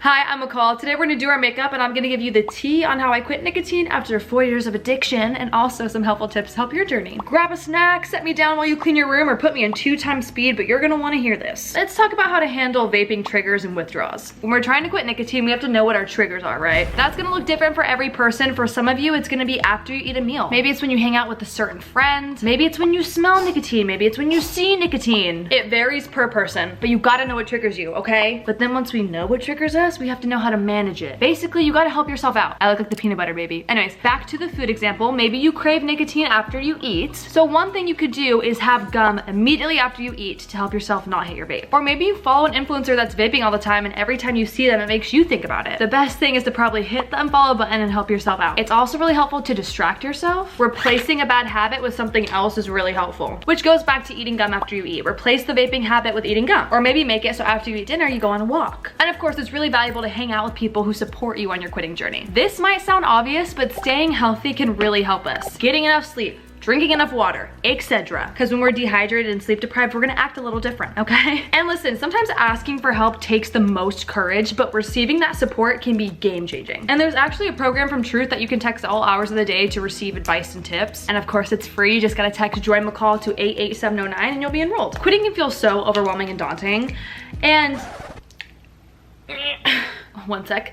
Hi, I'm McCall. Today we're gonna do our makeup and I'm gonna give you the tea on how I quit nicotine after 4 years of addiction and also some helpful tips to help your journey. Grab a snack, set me down while you clean your room, or put me in 2x speed, but you're gonna wanna hear this. Let's talk about how to handle vaping triggers and withdrawals. When we're trying to quit nicotine, we have to know what our triggers are, right? That's gonna look different for every person. For some of you, it's gonna be after you eat a meal. Maybe it's when you hang out with a certain friend. Maybe it's when you smell nicotine. Maybe it's when you see nicotine. It varies per person, but you gotta know what triggers you, okay? But then once we know what triggers us, we have to know how to manage it. Basically, you gotta help yourself out. I look like the peanut butter baby. Anyways, back to the food example. Maybe you crave nicotine after you eat. So one thing you could do is have gum immediately after you eat to help yourself not hit your vape. Or maybe you follow an influencer that's vaping all the time and every time you see them, it makes you think about it. The best thing is to probably hit the unfollow button and help yourself out. It's also really helpful to distract yourself. Replacing a bad habit with something else is really helpful, which goes back to eating gum after you eat. Replace the vaping habit with eating gum. Or maybe make it so after you eat dinner, you go on a walk. And of course, it's really valuable to hang out with people who support you on your quitting journey. This might sound obvious, but staying healthy can really help us. Getting enough sleep, drinking enough water, etc. Because when we're dehydrated and sleep deprived, we're gonna act a little different, okay? And listen, sometimes asking for help takes the most courage, but receiving that support can be game changing. And there's actually a program from Truth that you can text all hours of the day to receive advice and tips. And of course, it's free. You just gotta text Join McCall to 88709 and you'll be enrolled. Quitting can feel so overwhelming and daunting. And one sec.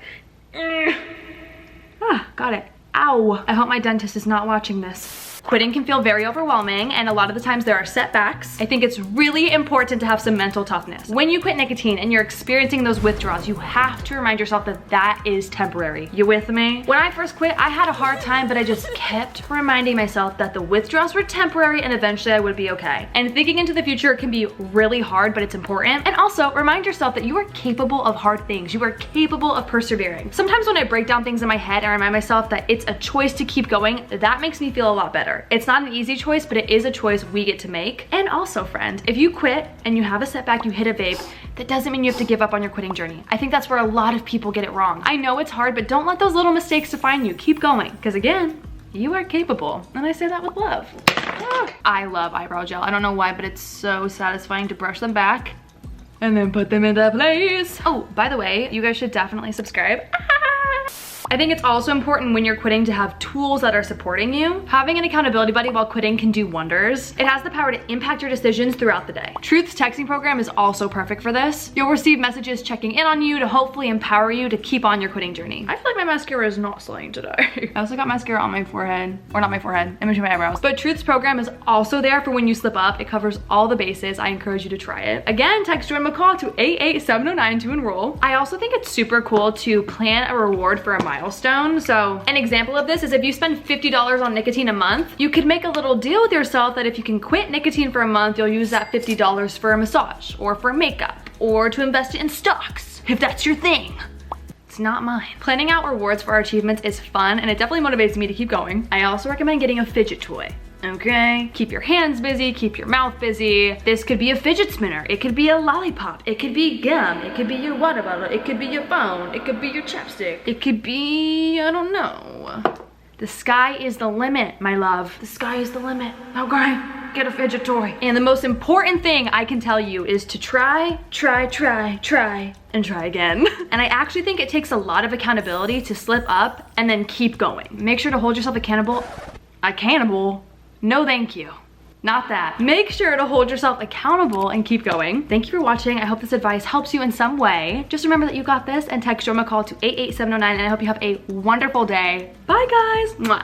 Got it. Ow. I hope my dentist is not watching this. Quitting can feel very overwhelming, and a lot of the times there are setbacks. I think it's really important to have some mental toughness. When you quit nicotine and you're experiencing those withdrawals, you have to remind yourself that that is temporary. You with me? When I first quit, I had a hard time, but I just kept reminding myself that the withdrawals were temporary and eventually I would be okay. And thinking into the future can be really hard, but it's important. And also remind yourself that you are capable of hard things. You are capable of persevering. Sometimes when I break down things in my head and remind myself that it's a choice to keep going, that makes me feel a lot better. It's not an easy choice, but it is a choice we get to make. And also, friend, if you quit and you have a setback, you hit a vape, that doesn't mean you have to give up on your quitting journey. I think that's where a lot of people get it wrong. I know it's hard, but don't let those little mistakes define you. Keep going, because again, you are capable. And I say that with love. I love eyebrow gel. I don't know why, but it's so satisfying to brush them back and then put them into place. Oh, by the way, you guys should definitely subscribe. I think it's also important when you're quitting to have tools that are supporting you. Having an accountability buddy while quitting can do wonders. It has the power to impact your decisions throughout the day. Truth's texting program is also perfect for this. You'll receive messages checking in on you to hopefully empower you to keep on your quitting journey. I feel like my mascara is not slowing today. I also got mascara on my forehead, or not my forehead, in between my eyebrows. But Truth's program is also there for when you slip up. It covers all the bases. I encourage you to try it. Again, text Join McCall to 88709 to enroll. I also think it's super cool to plan a reward for a milestone. So an example of this is if you spend $50 on nicotine a month, you could make a little deal with yourself that if you can quit nicotine for a month, you'll use that $50 for a massage or for makeup or to invest it in stocks, if that's your thing. It's not mine. Planning out rewards for our achievements is fun and it definitely motivates me to keep going. I also recommend getting a fidget toy. Okay, keep your hands busy, keep your mouth busy. This could be a fidget spinner, it could be a lollipop, it could be gum, it could be your water bottle, it could be your phone, it could be your chapstick, it could be, I don't know. The sky is the limit, my love. The sky is the limit. Okay, get a fidget toy. And the most important thing I can tell you is to try, and try again. And I actually think it takes a lot of accountability to slip up and then keep going. Make sure to hold yourself accountable. No, thank you. Not that. Make sure to hold yourself accountable and keep going. Thank you for watching. I hope this advice helps you in some way. Just remember that you got this and text Join McCall to 88709 and I hope you have a wonderful day. Bye guys. Mwah.